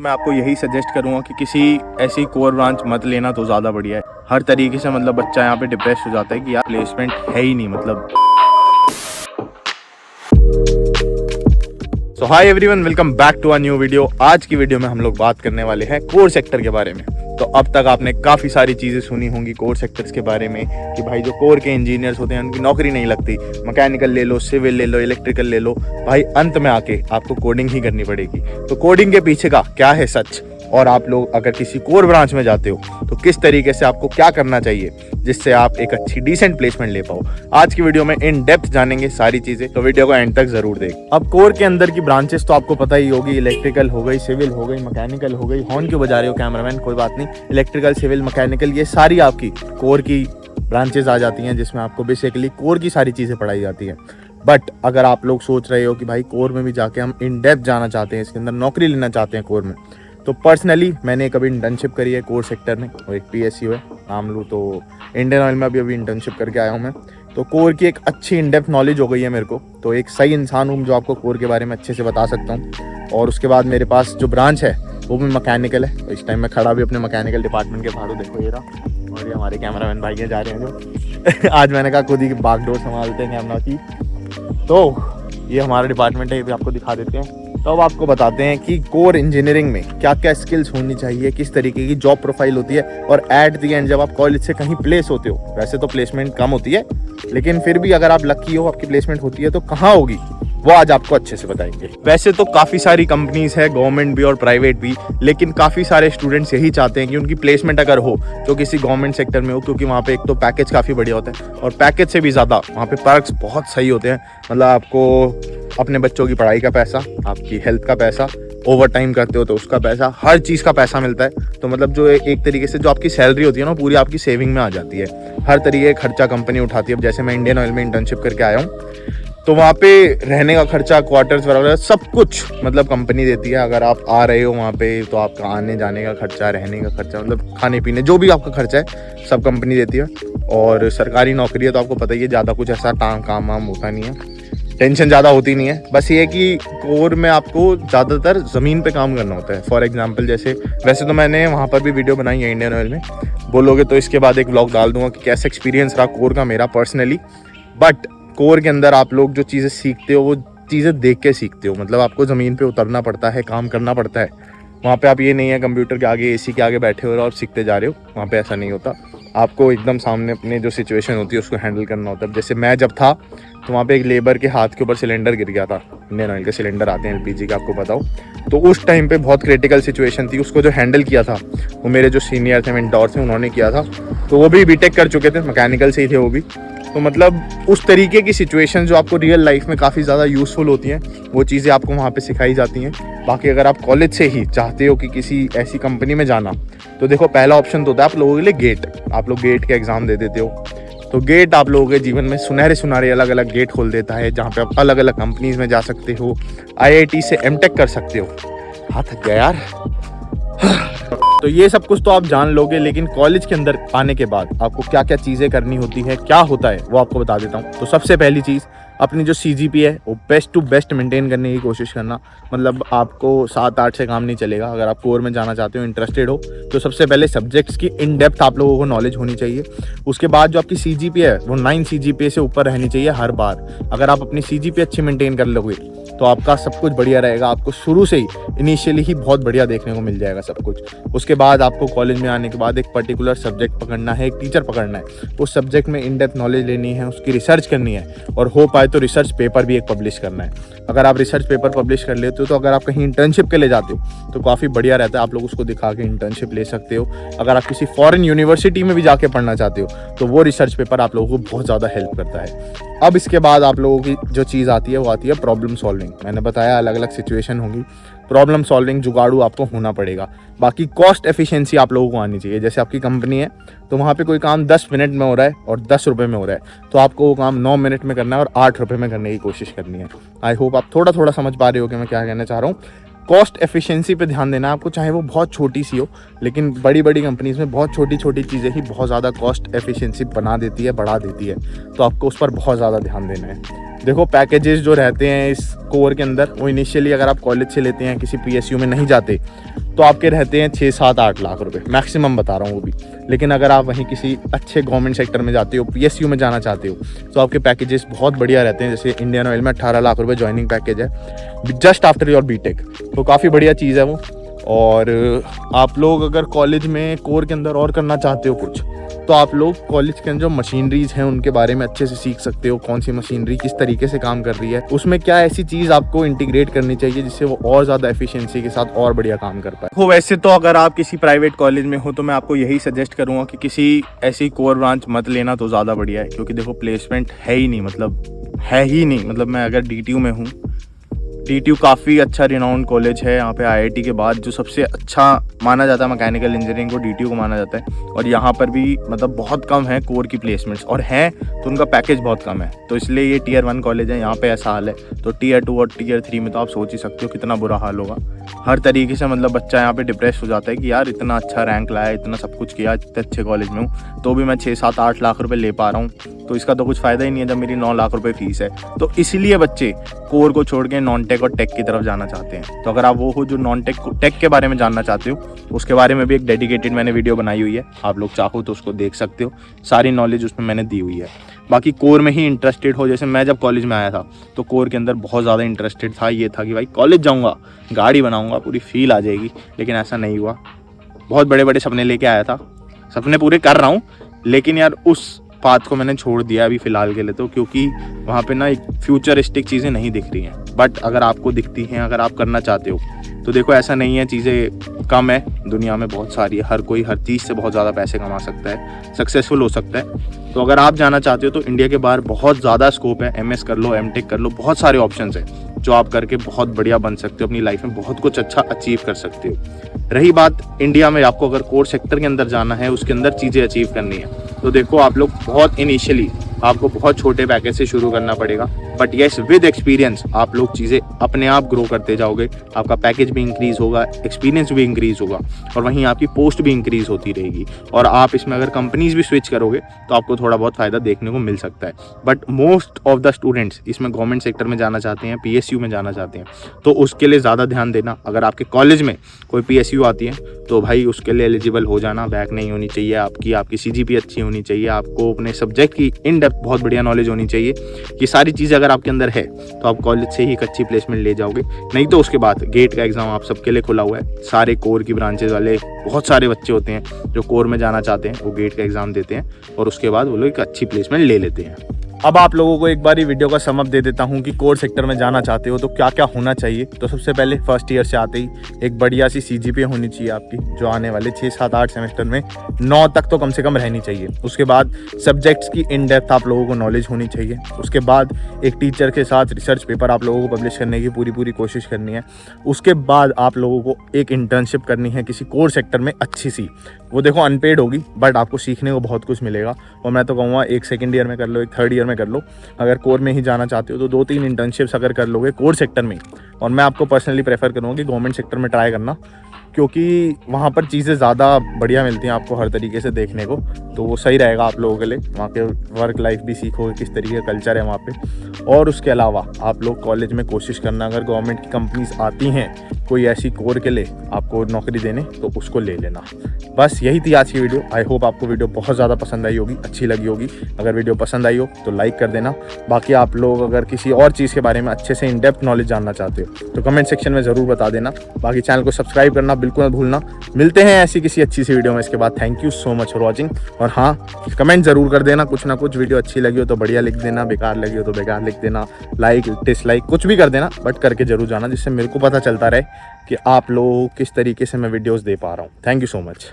मैं आपको यही सजेस्ट करूंगा कि किसी ऐसी कोर ब्रांच मत लेना तो ज़्यादा बढ़िया है। हर तरीके से मतलब बच्चा यहाँ पे डिप्रेस हो जाता है कि यार प्लेसमेंट है ही नहीं मतलब। So hi everyone, welcome back to a new video. आज की वीडियो में हम लोग बात करने वाले हैं कोर सेक्टर के बारे में। तो अब तक आपने काफ़ी सारी चीज़ें सुनी होंगी कोर सेक्टर्स के बारे में कि भाई जो कोर के इंजीनियर्स होते हैं उनकी नौकरी नहीं लगती। मैकेनिकल ले लो, सिविल ले लो, इलेक्ट्रिकल ले लो, भाई अंत में आके आपको कोडिंग ही करनी पड़ेगी। तो कोडिंग के पीछे का क्या है सच, और आप लोग अगर किसी कोर ब्रांच में जाते हो तो किस तरीके से आपको क्या करना चाहिए जिससे आप एक अच्छी डिसेंट प्लेसमेंट ले पाओ, आज की वीडियो में इन डेप्थ जानेंगे सारी चीजें। तो वीडियो को एंड तक जरूर देखें। अब कोर के अंदर की ब्रांचेस तो आपको पता ही होगी, इलेक्ट्रिकल हो गई, सिविल हो गई, मैकेनिकल हो गई। हॉर्न क्यों बजा रहे हो कैमरामैन, कोई बात नहीं। इलेक्ट्रिकल, सिविल, मैकेनिकल, ये सारी आपकी कोर की ब्रांचेस आ जाती हैं जिसमें आपको बेसिकली कोर की सारी चीजें पढ़ाई जाती हैं। बट अगर आप लोग सोच रहे हो कि भाई कोर में भी जाके हम इन डेप्थ जाना चाहते हैं, इसके अंदर नौकरी लेना चाहते हैं कोर में, तो पर्सनली मैंने कभी इंटर्नशिप करी है कोर सेक्टर में, और एक PSU है नाम लूँ तो इंडियन ऑयल में अभी इंटर्नशिप करके आया हूँ मैं। तो कोर की एक अच्छी इन डेप्थ नॉलेज हो गई है मेरे को, तो एक सही इंसान हूँ जो आपको कोर के बारे में अच्छे से बता सकता हूँ। और उसके बाद मेरे पास जो ब्रांच है वो भी मैकेनिकल है। तो इस टाइम मैं खड़ा भी अपने मैकेनिकल डिपार्टमेंट के बाहर, देखो ये रहा, और ये हमारे कैमरामैन भाई जा रहे हैं जो आज मैंने कहा खुद ही बागडोर संभालते हैं कैमरा की। तो ये हमारा डिपार्टमेंट है, ये भी आपको दिखा देते हैं। तो अब आपको बताते हैं कि कोर इंजीनियरिंग में क्या क्या स्किल्स होनी चाहिए, किस तरीके की जॉब प्रोफाइल होती है, और एट द एंड जब आप कॉलेज से कहीं प्लेस होते हो, वैसे तो प्लेसमेंट कम होती है लेकिन फिर भी अगर आप लकी हो आपकी प्लेसमेंट होती है तो कहाँ होगी वो आज आपको अच्छे से बताएंगे। वैसे तो काफ़ी सारी कंपनीज है, गवर्नमेंट भी और प्राइवेट भी, लेकिन काफ़ी सारे स्टूडेंट्स यही चाहते हैं कि उनकी प्लेसमेंट अगर हो तो किसी गवर्नमेंट सेक्टर में हो, क्योंकि वहाँ पे एक तो पैकेज काफ़ी बढ़िया होता है और पैकेज से भी ज़्यादा वहाँ पे पर्क्स बहुत सही होते हैं। मतलब आपको अपने बच्चों की पढ़ाई का पैसा, आपकी हेल्थ का पैसा, ओवर टाइम करते हो तो उसका पैसा, हर चीज़ का पैसा मिलता है। तो मतलब जो एक तरीके से जो आपकी सैलरी होती है ना पूरी आपकी सेविंग में आ जाती है। हर तरीके का खर्चा कंपनी उठाती है। अब जैसे मैं इंडियन ऑयल में इंटर्नशिप करके आया हूँ तो वहाँ पे रहने का खर्चा, क्वार्टर्स वगैरह सब कुछ मतलब कंपनी देती है। अगर आप आ रहे हो वहाँ पे तो आपका आने जाने का खर्चा, रहने का खर्चा, मतलब खाने पीने जो भी आपका खर्चा है सब कंपनी देती है। और सरकारी नौकरी है तो आपको पता ही है ज़्यादा कुछ ऐसा काम वाम होता नहीं है, टेंशन ज़्यादा होती नहीं है। बस ये है कि कोर में आपको ज़्यादातर ज़मीन पे काम करना होता है। फॉर एग्जांपल जैसे वैसे तो मैंने वहाँ पर भी वीडियो बनाई है इंडियन ऑयल में, बोलोगे तो इसके बाद एक व्लॉग डाल दूंगा कि कैसा एक्सपीरियंस रहा कोर का मेरा पर्सनली। बट कोर के अंदर आप लोग जो चीज़ें सीखते हो वो चीज़ें देख के सीखते हो, मतलब आपको ज़मीन पे उतरना पड़ता है, काम करना पड़ता है। वहाँ पे आप ये नहीं है कंप्यूटर के आगे AC के आगे बैठे हो और सीखते जा रहे हो, वहाँ पे ऐसा नहीं होता। आपको एकदम सामने अपने जो सिचुएशन होती है उसको हैंडल करना होता है। जैसे मैं जब था तो वहाँ पे एक लेबर के हाथ के ऊपर सिलेंडर गिर गया था, इंडियन ऑयल के सिलेंडर आते हैं LPG के, आपको बताओ। तो उस टाइम पे बहुत क्रिटिकल सिचुएशन थी, उसको जो हैंडल किया था वो मेरे जो सीनियर थे, मेंटोर थे, उन्होंने किया था। तो वो भी बीटेक कर चुके थे, मैकेनिकल से ही थे वो भी। तो मतलब उस तरीके की सिचुएशन जो आपको रियल लाइफ में काफ़ी ज़्यादा यूज़फुल होती हैं वो चीज़ें आपको वहाँ पे सिखाई जाती हैं। बाकी अगर आप कॉलेज से ही चाहते हो कि किसी ऐसी कंपनी में जाना, तो देखो पहला ऑप्शन तो होता है आप लोगों के लिए गेट। आप लोग गेट के एग्ज़ाम दे देते हो तो गेट आप लोगों के जीवन में सुनहरे अलग अलग गेट खोल देता है, जहाँ पे आप अलग अलग कंपनीज में जा सकते हो, IIT से MTech कर सकते हो। हाँ थक गया यार। तो ये सब कुछ तो आप जान लोगे, लेकिन कॉलेज के अंदर आने के बाद आपको क्या क्या चीज़ें करनी होती है, क्या होता है वो आपको बता देता हूँ। तो सबसे पहली चीज़, अपनी जो CGPA है वो बेस्ट टू बेस्ट मेंटेन करने की कोशिश करना। मतलब आपको 7-8 से काम नहीं चलेगा। अगर आप कोर में जाना चाहते हो, इंटरेस्टेड हो, तो सबसे पहले सब्जेक्ट्स की इन डेप्थ आप लोगों को नॉलेज होनी चाहिए। उसके बाद जो आपकी CGPA है वो 9 CGPA से ऊपर रहनी चाहिए हर बार। अगर आप अपनी CGPA अच्छी मेंटेन कर लोगे तो आपका सब कुछ बढ़िया रहेगा। आपको शुरू से ही इनिशियली ही बहुत बढ़िया देखने को मिल जाएगा सब कुछ। उसके बाद आपको कॉलेज में आने के बाद एक पर्टिकुलर सब्जेक्ट पकड़ना है, एक टीचर पकड़ना है, उस सब्जेक्ट में इन डेप्थ नॉलेज लेनी है, उसकी रिसर्च करनी है, और हो पाए तो रिसर्च पेपर भी एक पब्लिश करना है। अगर आप रिसर्च पेपर पब्लिश कर लेते हो तो अगर आप कहीं इंटर्नशिप के लिए जाते हो तो काफ़ी बढ़िया रहता है, आप लोग उसको दिखा के इंटर्नशिप ले सकते हो। अगर आप किसी फॉरेन यूनिवर्सिटी में भी जाके पढ़ना चाहते हो तो वो रिसर्च पेपर आप लोगों को बहुत ज़्यादा हेल्प करता है। अब इसके बाद आप लोगों की जो चीज़ आती है वो आती है प्रॉब्लम सॉल्विंग। मैंने बताया अलग अलग सिचुएशन होंगी, प्रॉब्लम सॉल्विंग जुगाड़ू आपको होना पड़ेगा। बाकी कॉस्ट एफिशिएंसी आप लोगों को आनी चाहिए। जैसे आपकी कंपनी है तो वहाँ पे कोई काम 10 मिनट में हो रहा है और 10 रुपये में हो रहा है, तो आपको वो काम 9 मिनट में करना है और 8 रुपये में करने की कोशिश करनी है। आई होप आप थोड़ा थोड़ा समझ पा रहे हो कि मैं क्या कहना चाह रहा हूँ। कॉस्ट एफिशिएंसी पे ध्यान देना आपको, चाहे वो बहुत छोटी सी हो, लेकिन बड़ी बड़ी कंपनीज में बहुत छोटी छोटी चीज़ें ही बहुत ज़्यादा कॉस्ट एफिशिएंसी बना देती है, बढ़ा देती है। तो आपको उस पर बहुत ज़्यादा ध्यान देना है। देखो पैकेजेस जो रहते हैं इस कोर के अंदर, वो इनिशियली अगर आप कॉलेज से लेते हैं, किसी PSU में नहीं जाते, तो आपके रहते हैं 6-7-8 लाख रुपए मैक्सिमम बता रहा हूँ वो भी। लेकिन अगर आप वहीं किसी अच्छे गवर्नमेंट सेक्टर में जाते हो, PSU में जाना चाहते हो, तो आपके पैकेजेस बहुत बढ़िया रहते हैं। जैसे इंडियन ऑयल में 18 लाख रुपए ज्वाइनिंग पैकेज है जस्ट आफ्टर योर BTech, तो काफ़ी बढ़िया चीज़ है वो। और आप लोग अगर कॉलेज में कोर के अंदर और करना चाहते हो कुछ, तो आप लोग कॉलेज के अंदर जो मशीनरीज हैं उनके बारे में अच्छे से सीख सकते हो। कौन सी मशीनरी किस तरीके से काम कर रही है, उसमें क्या ऐसी चीज़ आपको इंटीग्रेट करनी चाहिए जिससे वो और ज़्यादा एफिशिएंसी के साथ और बढ़िया काम कर पाए। वैसे तो अगर आप किसी प्राइवेट कॉलेज में हो तो मैं आपको यही सजेस्ट करूँगा कि किसी ऐसी कोर ब्रांच मत लेना तो ज़्यादा बढ़िया है, क्योंकि देखो प्लेसमेंट है ही नहीं, मतलब मैं अगर DTU में हूँ, DTU काफ़ी अच्छा रिनाउंड कॉलेज है। यहाँ पे IIT के बाद जो सबसे अच्छा माना जाता है मैकेनिकल इंजीनियरिंग को DTU को माना जाता है। और यहाँ पर भी मतलब बहुत कम है कोर की प्लेसमेंट्स, और हैं तो उनका पैकेज बहुत कम है, तो इसलिए ये Tier 1 कॉलेज है, यहाँ पे ऐसा हाल है। तो Tier 2 और Tier 3 में तो आप सोच ही सकते हो कितना बुरा हाल होगा। हर तरीके से मतलब बच्चा यहाँ पे डिप्रेस हो जाता है कि यार इतना अच्छा रैंक लाया, इतना सब कुछ किया, इतने अच्छे कॉलेज में हूँ, तो भी मैं 6-7-8 लाख रुपए ले पा रहा हूँ, तो इसका तो कुछ फ़ायदा ही नहीं है जब मेरी 9 लाख रुपए फीस है। तो इसीलिए बच्चे कोर को छोड़ के नॉन टेक और टेक की तरफ जाना चाहते हैं। तो अगर आप वो हो जो नॉन टेक के बारे में जानना चाहते हो, तो उसके बारे में भी एक डेडिकेटेड मैंने वीडियो बनाई हुई है, आप लोग चाहो तो उसको देख सकते हो, सारी नॉलेज उसमें मैंने दी हुई है। बाकी कोर में ही इंटरेस्टेड हो, जैसे मैं जब कॉलेज में आया था तो कोर के अंदर बहुत ज़्यादा इंटरेस्टेड था, ये था कि भाई कॉलेज जाऊँगा, गाड़ी बनाऊँगा, पूरी फील आ जाएगी, लेकिन ऐसा नहीं हुआ। बहुत बड़े बड़े सपने लेके आया था, सपने पूरे कर रहा हूँ, लेकिन यार उस पाथ को मैंने छोड़ दिया अभी फ़िलहाल के लिए, तो क्योंकि वहाँ पे ना एक फ्यूचरिस्टिक चीज़ें नहीं दिख रही हैं। बट अगर आपको दिखती हैं, अगर आप करना चाहते हो, तो देखो ऐसा नहीं है चीज़ें कम है, दुनिया में बहुत सारी है, हर कोई हर चीज़ से बहुत ज़्यादा पैसे कमा सकता है, सक्सेसफुल हो सकता है। तो अगर आप जाना चाहते हो तो इंडिया के बाहर बहुत ज़्यादा स्कोप है, MS कर लो, MTech कर लो, बहुत सारे ऑप्शंस हैं जो आप करके बहुत बढ़िया बन सकते हो, अपनी लाइफ में बहुत कुछ अच्छा अचीव कर सकते हो। रही बात इंडिया में आपको अगर कोर सेक्टर के अंदर जाना है, उसके अंदर चीज़ें अचीव करनी है, तो देखो आप लोग बहुत इनिशियली आपको बहुत छोटे पैकेज से शुरू करना पड़ेगा, बट यस विद एक्सपीरियंस आप लोग चीज़ें अपने आप ग्रो करते जाओगे, आपका पैकेज भी इंक्रीज़ होगा, एक्सपीरियंस भी इंक्रीज़ होगा, और वहीं आपकी पोस्ट भी इंक्रीज़ होती रहेगी। और आप इसमें अगर कंपनीज भी स्विच करोगे तो आपको थोड़ा बहुत फ़ायदा देखने को मिल सकता है। But most of the students इसमें गवर्नमेंट सेक्टर में जाना चाहते हैं, PSU में जाना चाहते हैं, तो उसके लिए ज़्यादा ध्यान देना। अगर आपके कॉलेज में कोई PSU आती है तो भाई उसके लिए एलिजिबल हो जाना, बैक नहीं होनी चाहिए आपकी CGP अच्छी होनी चाहिए, आपको अपने सब्जेक्ट की इन डेप्थ बहुत बढ़िया नॉलेज होनी चाहिए। ये सारी चीज़ें अगर आपके अंदर है तो आप कॉलेज से ही एक अच्छी प्लेसमेंट ले जाओगे। नहीं तो उसके बाद गेट का एग्ज़ाम आप सबके लिए खुला हुआ है, सारे कोर की ब्रांचेज वाले बहुत सारे बच्चे होते हैं जो कोर में जाना चाहते हैं, वो गेट का एग्ज़ाम देते हैं और उसके बाद वो लोग एक अच्छी प्लेसमेंट ले लेते हैं। अब आप लोगों को एक बार ही वीडियो का समअप दे देता हूँ कि कोर सेक्टर में जाना चाहते हो तो क्या क्या होना चाहिए। तो सबसे पहले फर्स्ट ईयर से आते ही एक बढ़िया सी CGPA होनी चाहिए आपकी, जो आने वाले 6-7-8 सेमेस्टर में 9 तक तो कम से कम रहनी चाहिए। उसके बाद सब्जेक्ट्स की इन डेप्थ आप लोगों को नॉलेज होनी चाहिए। उसके बाद एक टीचर के साथ रिसर्च पेपर आप लोगों को पब्लिश करने की पूरी कोशिश करनी है। उसके बाद आप लोगों को एक इंटर्नशिप करनी है किसी कोर सेक्टर में अच्छी सी, वो देखो अनपेड होगी बट आपको सीखने को बहुत कुछ मिलेगा। और मैं तो कहूँगा एक 2nd ईयर में कर लो, एक 3rd ईयर में कर लो। अगर कोर में ही जाना चाहते हो तो 2-3 इंटर्नशिप्स अगर कर लोगे कोर सेक्टर में, और मैं आपको पर्सनली प्रेफर करूँगा कि गवर्नमेंट सेक्टर में ट्राई करना, क्योंकि वहाँ पर चीज़ें ज़्यादा बढ़िया मिलती हैं आपको हर तरीके से देखने को, तो वो सही रहेगा आप लोगों के लिए। वहाँ के वर्क लाइफ भी सीखोगे, किस तरीके का कल्चर है वहाँ पे। और उसके अलावा आप लोग कॉलेज में कोशिश करना, अगर गवर्नमेंट की कंपनीज आती हैं कोई ऐसी कोर के लिए आपको नौकरी देने, तो उसको ले लेना। बस यही थी आज की वीडियो। आई होप आपको वीडियो बहुत ज़्यादा पसंद आई होगी, अच्छी लगी होगी। अगर वीडियो पसंद आई हो तो लाइक कर देना। बाकी आप लोग अगर किसी और चीज़ के बारे में अच्छे से इन डेप्थ नॉलेज जानना चाहते हो तो कमेंट सेक्शन में ज़रूर बता देना। बाकी चैनल को सब्सक्राइब करना बिल्कुल मत भूलना। मिलते हैं ऐसी किसी अच्छी सी वीडियो में इसके बाद। Thank you so much for watching. और हाँ, कमेंट ज़रूर कर देना कुछ ना कुछ। वीडियो अच्छी लगी हो तो बढ़िया लिख देना, बेकार लगी हो तो बेकार लिख देना, लाइक डिसलाइक कुछ भी कर देना, बट करके ज़रूर जाना, जिससे मेरे को पता चलता रहे कि आप लोग किस तरीके से मैं वीडियोज़ दे पा रहा हूँ। Thank you so much.